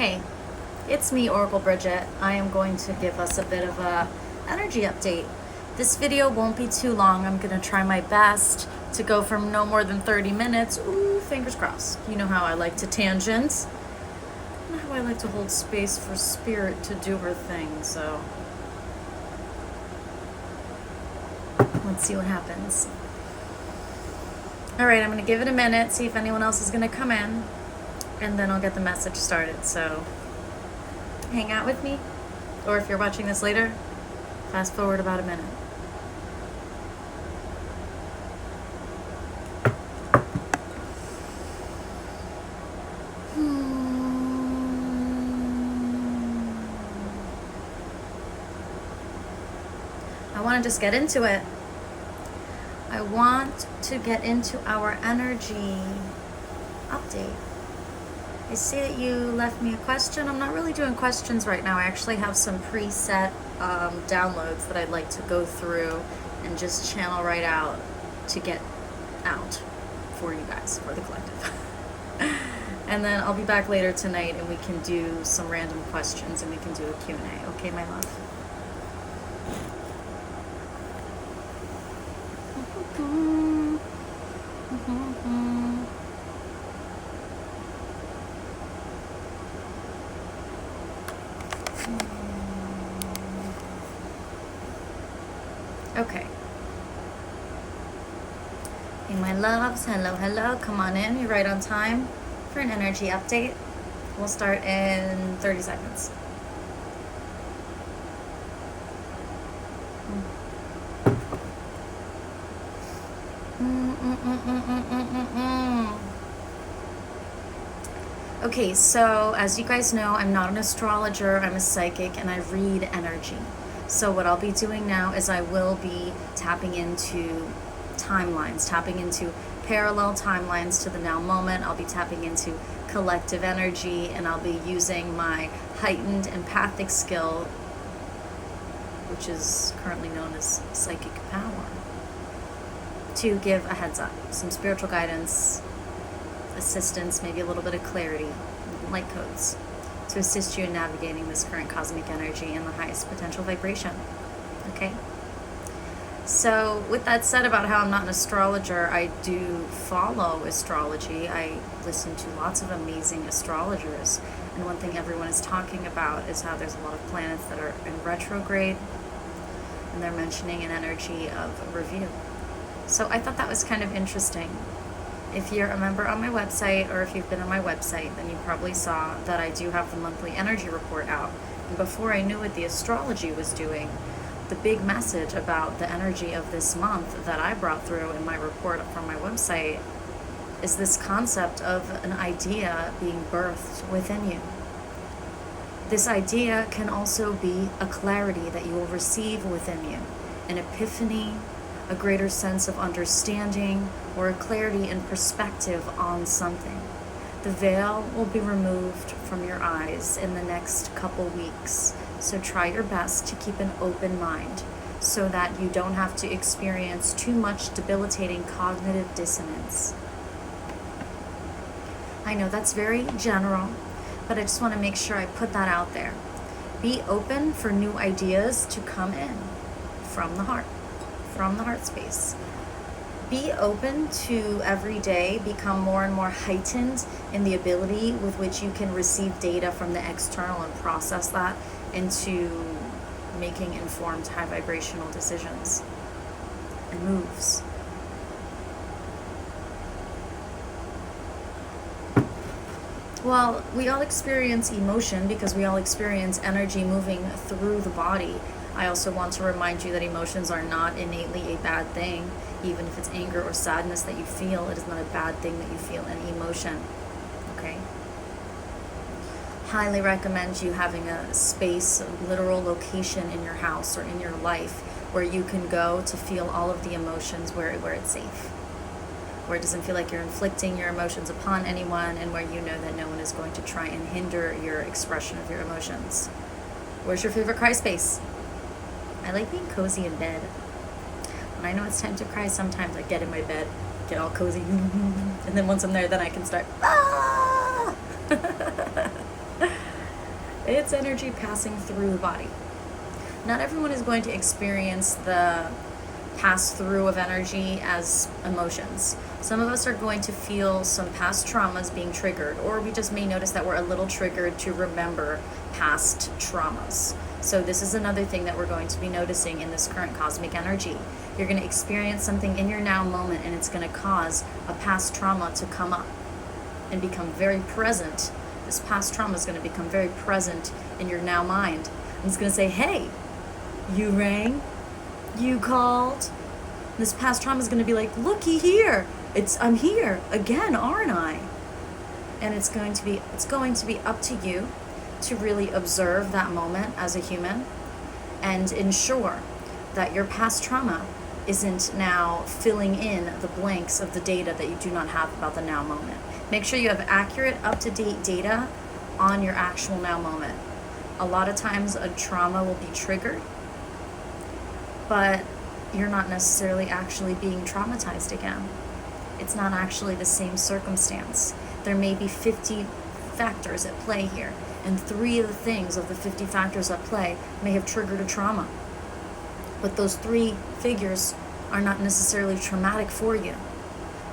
Hey, it's me, Oracle Brigette. I am going to give us a bit of a energy update. This video won't be too long. I'm going to try my best to go from no more than 30 minutes. Ooh, fingers crossed. You know how I like to tangent. You know how I like to hold space for spirit to do her thing, so let's see what happens. All right, I'm going to give it a minute, see if anyone else is going to come in, and then I'll get the message started. So hang out with me, or if you're watching this later, fast forward about a minute. I want to just get into it. I want to get into our energy update. I see that you left me a question. I'm not really doing questions right now. I actually have some preset downloads that I'd like to go through and just channel right out to get out for you guys, for the collective. And then I'll be back later tonight and we can do some random questions and we can do a Q&A. Okay, my love? Okay. Hey, my loves, hello, come on in. You're right on time for an energy update. We'll start in 30 seconds. Okay, so as you guys know, I'm not an astrologer, I'm a psychic, and I read energy. So what I'll be doing now is I will be tapping into timelines, tapping into parallel timelines to the now moment. I'll be tapping into collective energy, and I'll be using my heightened empathic skill, which is currently known as psychic power, to give a heads up, some spiritual guidance, assistance, maybe a little bit of clarity, light codes, to assist you in navigating this current cosmic energy in the highest potential vibration. Okay? So with that said about how I'm not an astrologer, I do follow astrology. I listen to lots of amazing astrologers. And one thing everyone is talking about is how there's a lot of planets that are in retrograde, and they're mentioning an energy of review. So I thought that was kind of interesting. If you're a member on my website, or if you've been on my website, then you probably saw that I do have the monthly energy report out. And before I knew what the astrology was doing, the big message about the energy of this month that I brought through in my report from my website is this concept of an idea being birthed within you. This idea can also be a clarity that you will receive within you, an epiphany, a greater sense of understanding, or a clarity in perspective on something. The veil will be removed from your eyes in the next couple weeks, so try your best to keep an open mind so that you don't have to experience too much debilitating cognitive dissonance. I know that's very general, but I just want to make sure I put that out there. Be open for new ideas to come in from the heart space. Be open to every day become more and more heightened in the ability with which you can receive data from the external and process that into making informed high vibrational decisions and moves. Well, we all experience emotion because we all experience energy moving through the body. I also want to remind you that emotions are not innately a bad thing. Even if it's anger or sadness that you feel, it is not a bad thing that you feel an emotion. Okay? Highly recommend you having a space, a literal location in your house or in your life where you can go to feel all of the emotions where it's safe. Where it doesn't feel like you're inflicting your emotions upon anyone, and where you know that no one is going to try and hinder your expression of your emotions. Where's your favorite cry space? I like being cozy in bed. When I know it's time to cry, sometimes I get in my bed, get all cozy, and then once I'm there, then I can start, ah! It's energy passing through the body. Not everyone is going to experience the pass through of energy as emotions. Some of us are going to feel some past traumas being triggered, or we just may notice that we're a little triggered to remember past traumas. So this is another thing that we're going to be noticing in this current cosmic energy. You're going to experience something in your now moment, and it's going to cause a past trauma to come up and become very present. This past trauma is going to become very present in your now mind. And it's going to say, hey, you rang, you called. This past trauma is going to be like, looky here, I'm here again, aren't I? And it's going to be up to you to really observe that moment as a human and ensure that your past trauma isn't now filling in the blanks of the data that you do not have about the now moment. Make sure you have accurate, up-to-date data on your actual now moment. A lot of times a trauma will be triggered, but you're not necessarily actually being traumatized again. It's not actually the same circumstance. There may be 50 factors at play here, and 3 of the things of the 50 factors at play may have triggered a trauma. But those 3 figures are not necessarily traumatic for you,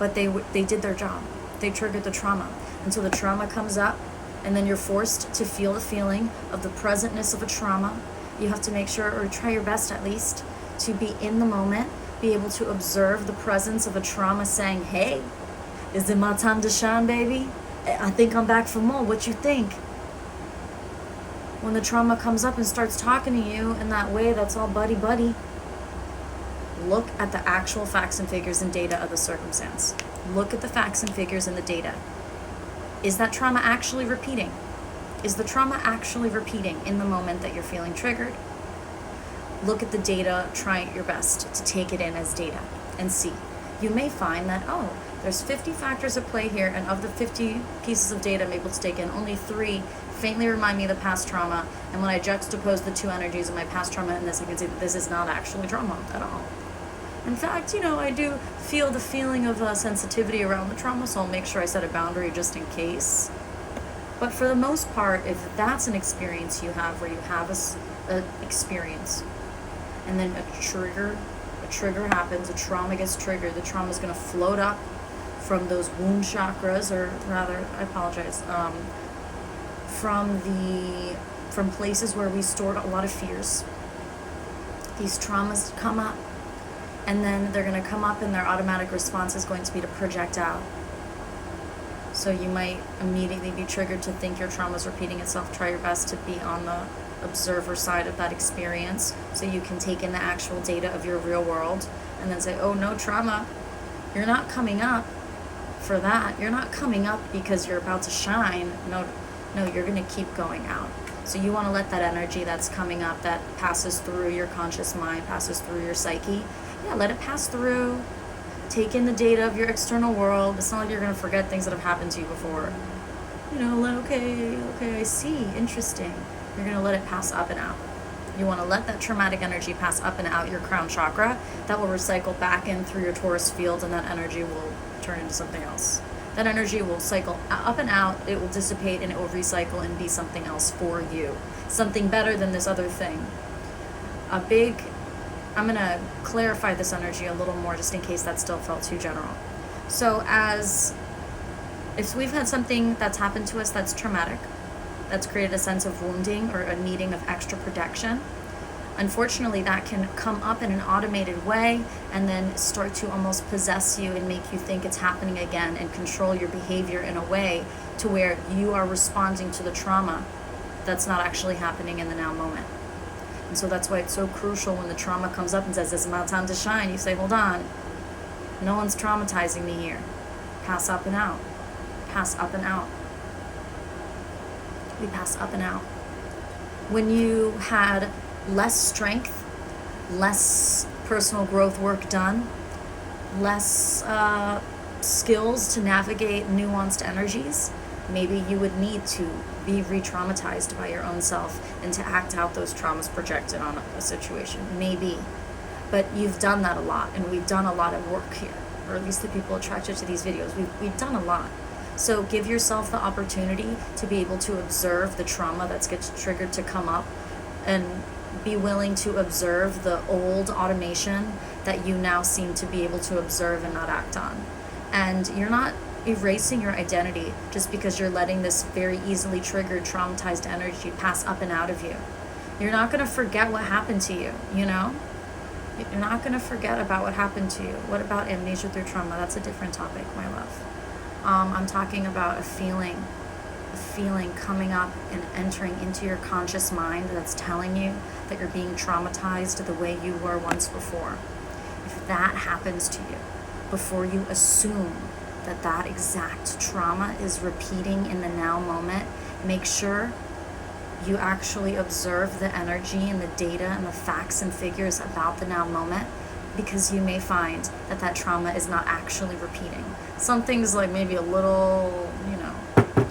but they did their job. They triggered the trauma. Until the trauma comes up, and then you're forced to feel the feeling of the presentness of a trauma. You have to make sure, or try your best at least, to be in the moment, be able to observe the presence of a trauma saying, hey, is it my time to shine, baby? I think I'm back for more. What you think? When the trauma comes up and starts talking to you in that way that's all buddy-buddy, look at the actual facts and figures and data of the circumstance. Look at the facts and figures and the data. Is that trauma actually repeating? Is the trauma actually repeating in the moment that you're feeling triggered? Look at the data, try your best to take it in as data and see. You may find that, oh, there's 50 factors at play here, and of the 50 pieces of data I'm able to take in, only 3 faintly remind me of the past trauma, and when I juxtapose the 2 energies of my past trauma and this, I can see that this is not actually trauma at all. In fact, I do feel the feeling of sensitivity around the trauma, so I'll make sure I set a boundary just in case. But for the most part, if that's an experience you have where you have an experience, and then a trigger happens, a trauma gets triggered, the trauma is going to float up from those wound chakras, or rather, I apologize, from places where we stored a lot of fears. These traumas come up, and then they're going to come up, and their automatic response is going to be to project out. So you might immediately be triggered to think your trauma is repeating itself. Try your best to be on the observer side of that experience, so you can take in the actual data of your real world and then say, oh, no trauma, you're not coming up for that. You're not coming up because you're about to shine. No, you're going to keep going out. So you want to let that energy that's coming up, that passes through your conscious mind, passes through your psyche, let it pass through. Take in the data of your external world. It's not like you're going to forget things that have happened to you before. Okay, I see, interesting. You're going to let it pass up and out. You want to let that traumatic energy pass up and out your crown chakra. That will recycle back in through your torus field, and that energy will turn into something else. That energy will cycle up and out, it will dissipate, and it will recycle and be something else for you. Something better than this other thing. I'm going to clarify this energy a little more just in case that still felt too general. So if we've had something that's happened to us that's traumatic, that's created a sense of wounding or a needing of extra protection, unfortunately that can come up in an automated way and then start to almost possess you and make you think it's happening again and control your behavior in a way to where you are responding to the trauma that's not actually happening in the now moment. And so that's why it's so crucial when the trauma comes up and says, this is my time to shine, you say, hold on, no one's traumatizing me here. Pass up and out. Pass up and out. We pass up and out. When you had less strength, less personal growth work done, less skills to navigate nuanced energies, maybe you would need to be re-traumatized by your own self and to act out those traumas projected on a situation. Maybe. But you've done that a lot, and we've done a lot of work here, or at least the people attracted to these videos. We've done a lot. So give yourself the opportunity to be able to observe the trauma that gets triggered to come up, and be willing to observe the old automation that you now seem to be able to observe and not act on. And you're not erasing your identity just because you're letting this very easily triggered, traumatized energy pass up and out of you. You're not going to forget what happened to you, you know? You're not going to forget about what happened to you. What about amnesia through trauma? That's a different topic, my love. I'm talking about a feeling coming up and entering into your conscious mind that's telling you that you're being traumatized the way you were once before. If that happens to you, before you assume that that exact trauma is repeating in the now moment, make sure you actually observe the energy and the data and the facts and figures about the now moment, because you may find that that trauma is not actually repeating. Something's like maybe a little,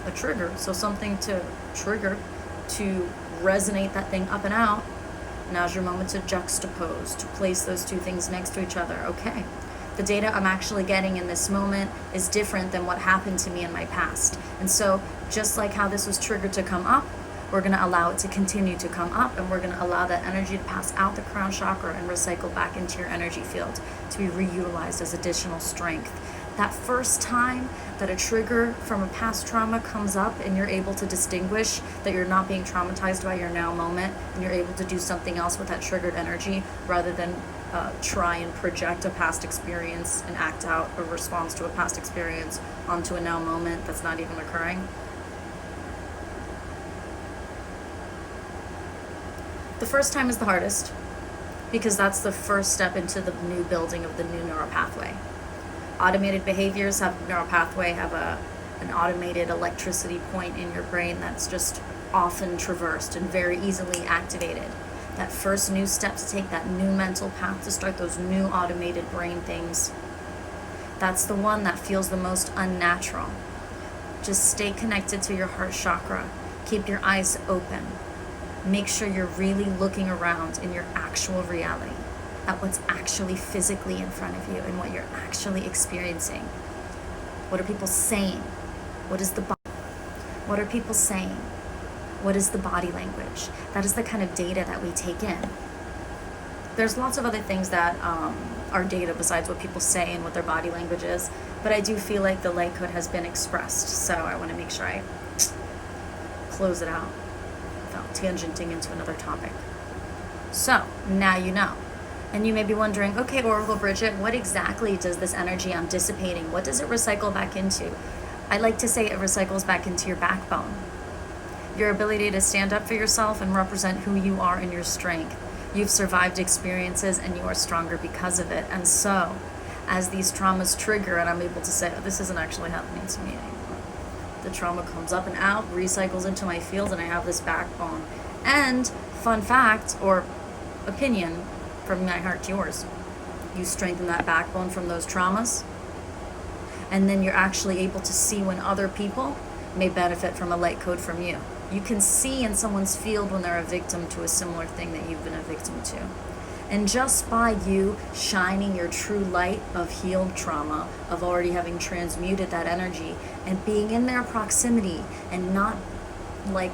a trigger. So something to trigger, to resonate that thing up and out. Now's your moment to juxtapose, to place those two things next to each other. Okay, the data I'm actually getting in this moment is different than what happened to me in my past. And so just like how this was triggered to come up, we're going to allow it to continue to come up, and we're going to allow that energy to pass out the crown chakra and recycle back into your energy field to be reutilized as additional strength. That first time that a trigger from a past trauma comes up and you're able to distinguish that you're not being traumatized by your now moment, and you're able to do something else with that triggered energy rather than try and project a past experience and act out a response to a past experience onto a now moment that's not even occurring. The first time is the hardest, because that's the first step into the new building of the new neural pathway. Automated behaviors have neural pathway, have an automated electricity point in your brain that's just often traversed and very easily activated. That first new step to take that new mental path to start those new automated brain things, that's the one that feels the most unnatural. Just stay connected to your heart chakra. Keep your eyes open. Make sure you're really looking around in your actual reality, at what's actually physically in front of you and what you're actually experiencing. What are people saying? What are people saying? What is the body language? That is the kind of data that we take in. There's lots of other things that are data besides what people say and what their body language is, but I do feel like the light code has been expressed, so I want to make sure I close it out without tangenting into another topic. So now you know. And you may be wondering, okay, Oracle Brigette, what exactly does this energy I'm dissipating, what does it recycle back into? I like to say it recycles back into your backbone. Your ability to stand up for yourself and represent who you are and your strength. You've survived experiences and you are stronger because of it. And so, as these traumas trigger and I'm able to say, oh, this isn't actually happening to me anymore. The trauma comes up and out, recycles into my field, and I have this backbone. And fun fact, or opinion, from my heart to yours, you strengthen that backbone from those traumas, and then you're actually able to see when other people may benefit from a light code from you. You can see in someone's field when they're a victim to a similar thing that you've been a victim to. And just by you shining your true light of healed trauma, of already having transmuted that energy, and being in their proximity, and not like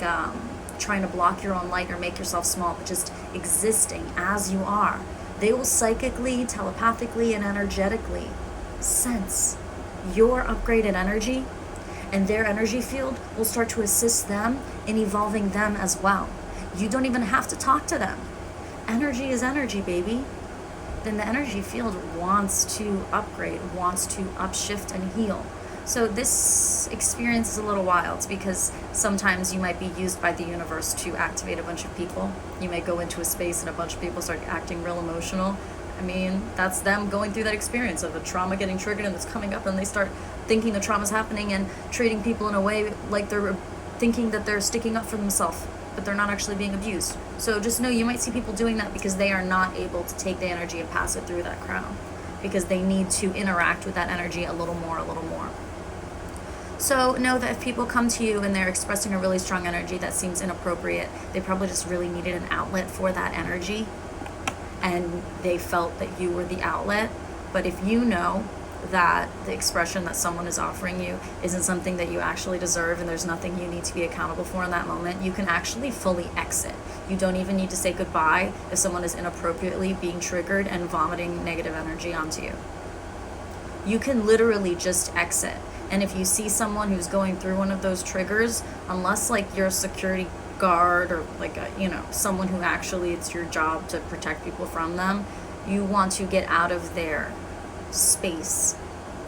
trying to block your own light or make yourself small, but just existing as you are, they will psychically, telepathically, and energetically sense your upgraded energy, and their energy field will start to assist them in evolving them as well. You don't even have to talk to them. Energy is energy, baby. Then the energy field wants to upgrade, wants to upshift and heal. So this experience is a little wild, because sometimes you might be used by the universe to activate a bunch of people. You may go into a space and a bunch of people start acting real emotional. I mean, that's them going through that experience of a trauma getting triggered and it's coming up, and they start thinking the trauma's happening and treating people in a way like they're thinking that they're sticking up for themselves, but they're not actually being abused. So just know you might see people doing that because they are not able to take the energy and pass it through that crown, because they need to interact with that energy a little more. So know that if people come to you and they're expressing a really strong energy that seems inappropriate, they probably just really needed an outlet for that energy, and they felt that you were the outlet. But if you know that the expression that someone is offering you isn't something that you actually deserve and there's nothing you need to be accountable for in that moment, you can actually fully exit. You don't even need to say goodbye if someone is inappropriately being triggered and vomiting negative energy onto you. You can literally just exit. And if you see someone who's going through one of those triggers, unless like you're a security guard or like a, someone who actually it's your job to protect people from them, you want to get out of their space.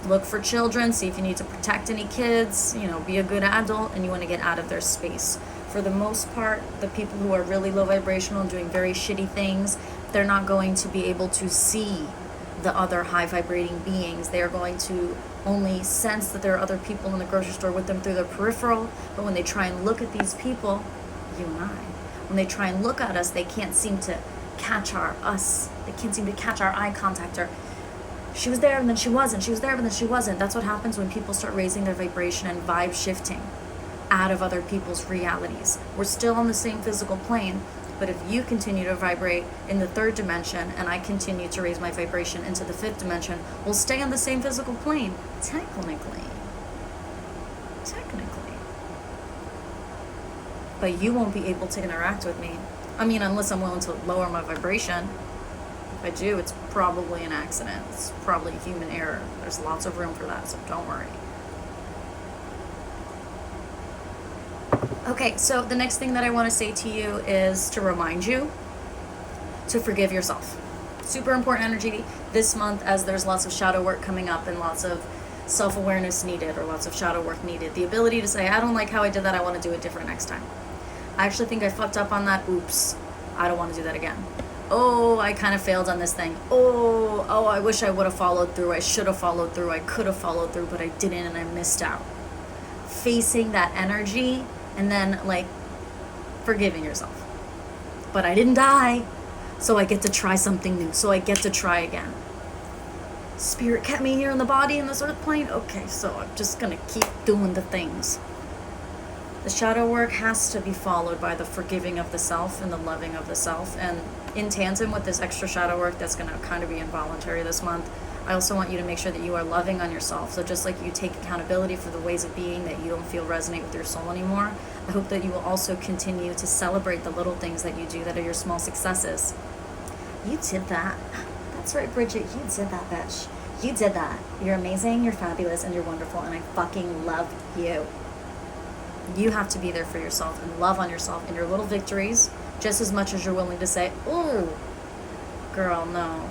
Look for children, see if you need to protect any kids, be a good adult, and you want to get out of their space. For the most part, the people who are really low vibrational and doing very shitty things, they're not going to be able to see the other high vibrating beings. They are going to only sense that there are other people in the grocery store with them through their peripheral, but when they try and look at these people, you and I, when they try and look at us, they can't seem to catch they can't seem to catch our eye contact, or she was there and then she wasn't, she was there and then she wasn't. That's what happens when people start raising their vibration and vibe shifting out of other people's realities. We're still on the same physical plane, but if you continue to vibrate in the third dimension and I continue to raise my vibration into the fifth dimension, we'll stay on the same physical plane, technically. But you won't be able to interact with me. I mean, unless I'm willing to lower my vibration. If I do, it's probably an accident. It's probably human error. There's lots of room for that, so don't worry. Okay, so the next thing that I want to say to you is to remind you to forgive yourself. Super important energy this month, as there's lots of shadow work coming up and lots of self-awareness needed, or lots of shadow work needed. The ability to say, I don't like how I did that, I want to do it different next time. I actually think I fucked up on that. Oops, I don't want to do that again. Oh, I kind of failed on this thing. Oh, I wish I would have followed through. I should have followed through. I could have followed through, but I didn't and I missed out. Facing that energy and then like forgiving yourself. But I didn't die, so I get to try something new. So I get to try again. Spirit kept me here in the body in this earth plane. Okay, so I'm just gonna keep doing the things. The shadow work has to be followed by the forgiving of the self and the loving of the self. And in tandem with this extra shadow work that's going to kind of be involuntary this month, I also want you to make sure that you are loving on yourself. So just like you take accountability for the ways of being that you don't feel resonate with your soul anymore, I hope that you will also continue to celebrate the little things that you do that are your small successes. You did that. That's right, Bridget. You did that, bitch. You did that. You're amazing, you're fabulous, and you're wonderful, and I fucking love you. You have to be there for yourself and love on yourself in your little victories just as much as you're willing to say, oh, girl, no,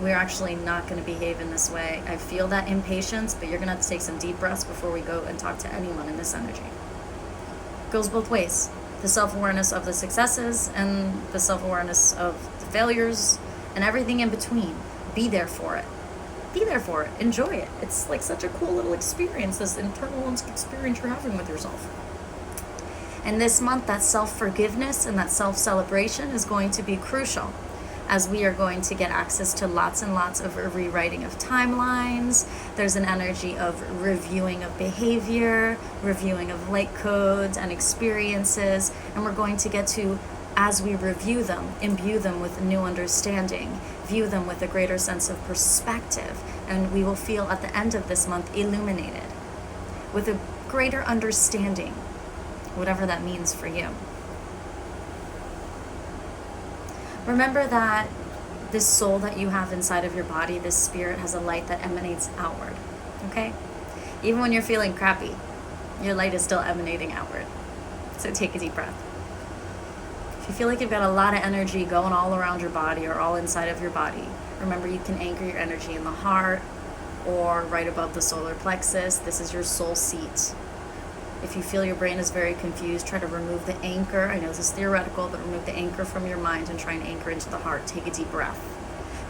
we're actually not going to behave in this way. I feel that impatience, but you're going to have to take some deep breaths before we go and talk to anyone in this energy. It goes both ways. The self-awareness of the successes and the self-awareness of the failures and everything in between. Be there for it. Be there for it. Enjoy it. It's like such a cool little experience, this internal experience you're having with yourself. And this month, that self-forgiveness and that self-celebration is going to be crucial, as we are going to get access to lots and lots of rewriting of timelines. There's an energy of reviewing of behavior, reviewing of light codes and experiences, and we're going to get to, as we review them, imbue them with new understanding, view them with a greater sense of perspective, and we will feel at the end of this month illuminated with a greater understanding, whatever that means for you. Remember that this soul that you have inside of your body, this spirit, has a light that emanates outward, okay? Even when you're feeling crappy, your light is still emanating outward. So take a deep breath. If you feel like you've got a lot of energy going all around your body or all inside of your body, remember you can anchor your energy in the heart or right above the solar plexus. This is your soul seat. If you feel your brain is very confused, try to remove the anchor. I know this is theoretical, but remove the anchor from your mind and try and anchor into the heart. Take a deep breath.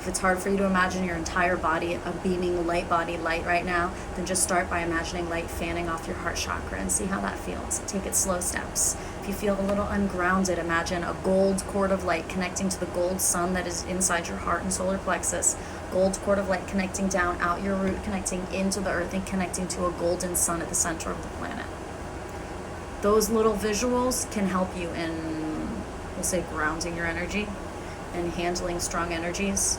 If it's hard for you to imagine your entire body a beaming light body light right now, then just start by imagining light fanning off your heart chakra and see how that feels. Take it slow steps. If you feel a little ungrounded, imagine a gold cord of light connecting to the gold sun that is inside your heart and solar plexus. Gold cord of light connecting down out your root, connecting into the earth, and connecting to a golden sun at the center of the planet. Those little visuals can help you in, we'll say, grounding your energy and handling strong energies.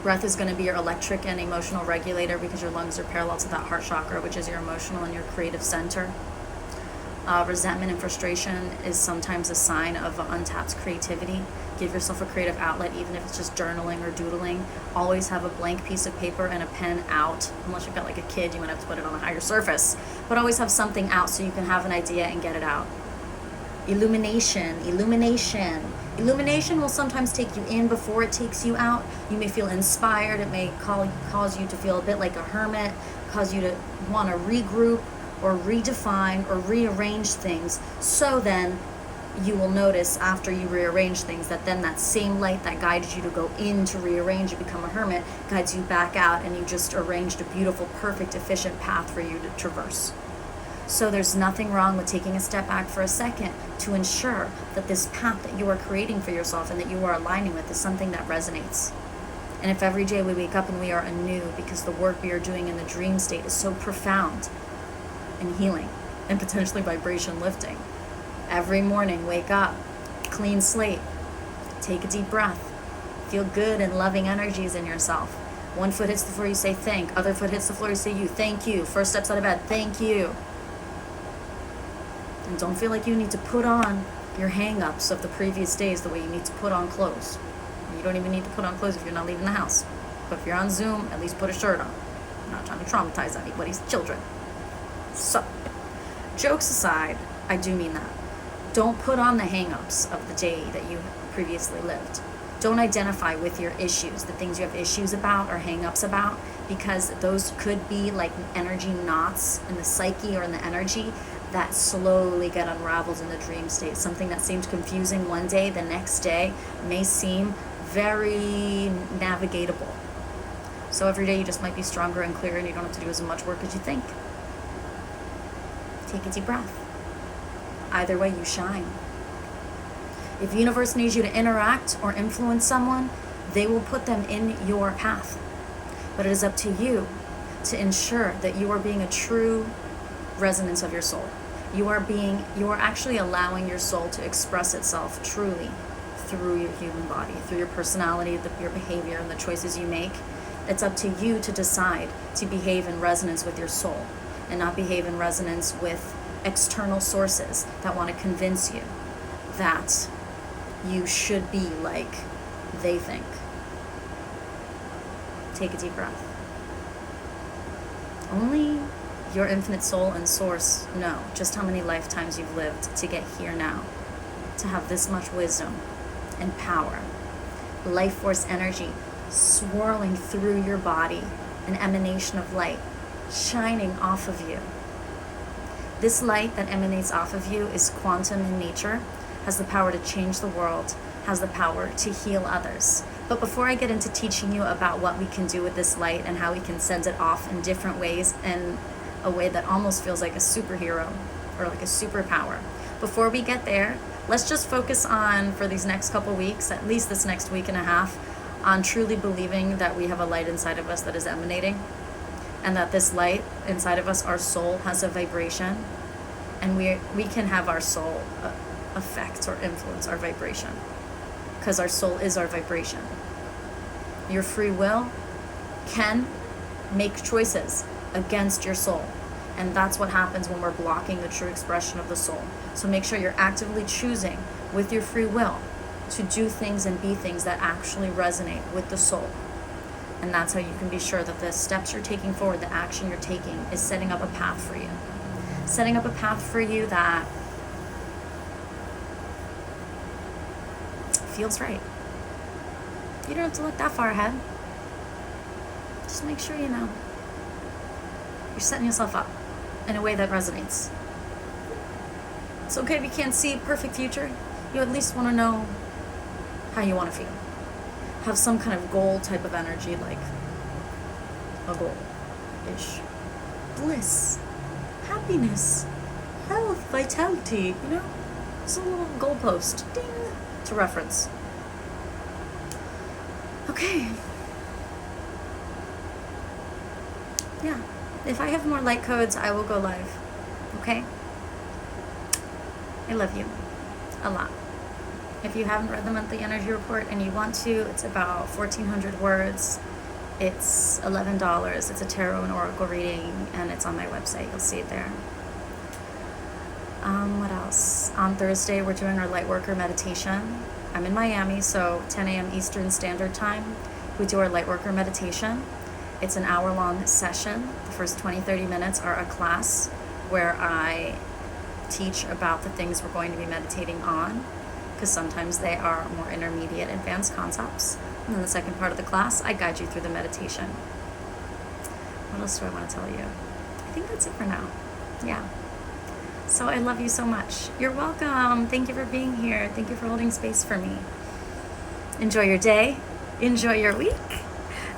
Breath is going to be your electric and emotional regulator because your lungs are parallel to that heart chakra, which is your emotional and your creative center. Resentment and frustration is sometimes a sign of untapped creativity. Give yourself a creative outlet, even if it's just journaling or doodling. Always have a blank piece of paper and a pen out. Unless you've got like a kid, you might have to put it on a higher surface. But always have something out so you can have an idea and get it out. Illumination. Illumination will sometimes take you in before it takes you out. You may feel inspired. It may cause you to feel a bit like a hermit, cause you to want to regroup or redefine or rearrange things. So then you will notice after you rearrange things that then that same light that guided you to go in to rearrange and become a hermit guides you back out, and you just arranged a beautiful, perfect, efficient path for you to traverse. So there's nothing wrong with taking a step back for a second to ensure that this path that you are creating for yourself and that you are aligning with is something that resonates. And if every day we wake up and we are anew because the work we are doing in the dream state is so profound and healing and potentially vibration lifting, every morning wake up, clean slate, take a deep breath, feel good and loving energies in yourself. One foot hits the floor, you say thank. Other foot hits the floor, you say you. Thank you. First steps out of bed, thank you. And don't feel like you need to put on your hang-ups of the previous days the way you need to put on clothes. You don't even need to put on clothes if you're not leaving the house. But if you're on Zoom, at least put a shirt on. I'm not trying to traumatize anybody's children. So, jokes aside, I do mean that. Don't put on the hang-ups of the day that you previously lived. Don't identify with your issues, the things you have issues about or hang-ups about, because those could be like energy knots in the psyche or in the energy that slowly get unraveled in the dream state. Something that seemed confusing one day, the next day may seem very navigatable. So every day you just might be stronger and clearer, and you don't have to do as much work as you think. Take a deep breath. Either way, you shine. If the universe needs you to interact or influence someone, they will put them in your path. But it is up to you to ensure that you are being a true resonance of your soul. You are actually allowing your soul to express itself truly through your human body, through your personality, your behavior, and the choices you make. It's up to you to decide to behave in resonance with your soul and not behave in resonance with external sources that want to convince you that you should be like they think. Take a deep breath. Only your infinite soul and source know just how many lifetimes you've lived to get here now, to have this much wisdom and power, life force energy swirling through your body, an emanation of light shining off of you. This light that emanates off of you is quantum in nature, has the power to change the world, has the power to heal others. But before I get into teaching you about what we can do with this light and how we can send it off in different ways, in a way that almost feels like a superhero or like a superpower, before we get there, let's just focus on, for these next couple weeks, at least this next week and a half, on truly believing that we have a light inside of us that is emanating, and that this light inside of us, our soul, has a vibration, and we can have our soul affect or influence our vibration, because our soul is our vibration. Your free will can make choices against your soul, and that's what happens when we're blocking the true expression of the soul. So make sure you're actively choosing with your free will to do things and be things that actually resonate with the soul. And that's how you can be sure that the steps you're taking forward, the action you're taking, is setting up a path for you. Setting up a path for you that feels right. You don't have to look that far ahead. Just make sure you know you're setting yourself up in a way that resonates. It's okay if you can't see a perfect future. You at least want to know how you want to feel. Have some kind of goal type of energy, like a goal-ish. Bliss, happiness, health, vitality, you know? It's a little goalpost, ding, to reference. Okay. Yeah. If I have more light codes, I will go live. Okay? I love you a lot. If you haven't read the monthly energy report and you want to, it's about 1,400 words. It's $11. It's a tarot and oracle reading, and it's on my website. You'll see it there. What else? On Thursday, we're doing our Lightworker meditation. I'm in Miami, so 10 a.m. Eastern Standard Time. We do our Lightworker meditation. It's an hour-long session. The first 20-30 minutes are a class where I teach about the things we're going to be meditating on, because sometimes they are more intermediate, advanced concepts. And then the second part of the class, I guide you through the meditation. What else do I want to tell you? I think that's it for now. Yeah. So I love you so much. You're welcome. Thank you for being here. Thank you for holding space for me. Enjoy your day. Enjoy your week.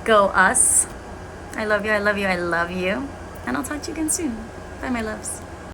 Go us. I love you. I love you. I love you. And I'll talk to you again soon. Bye, my loves.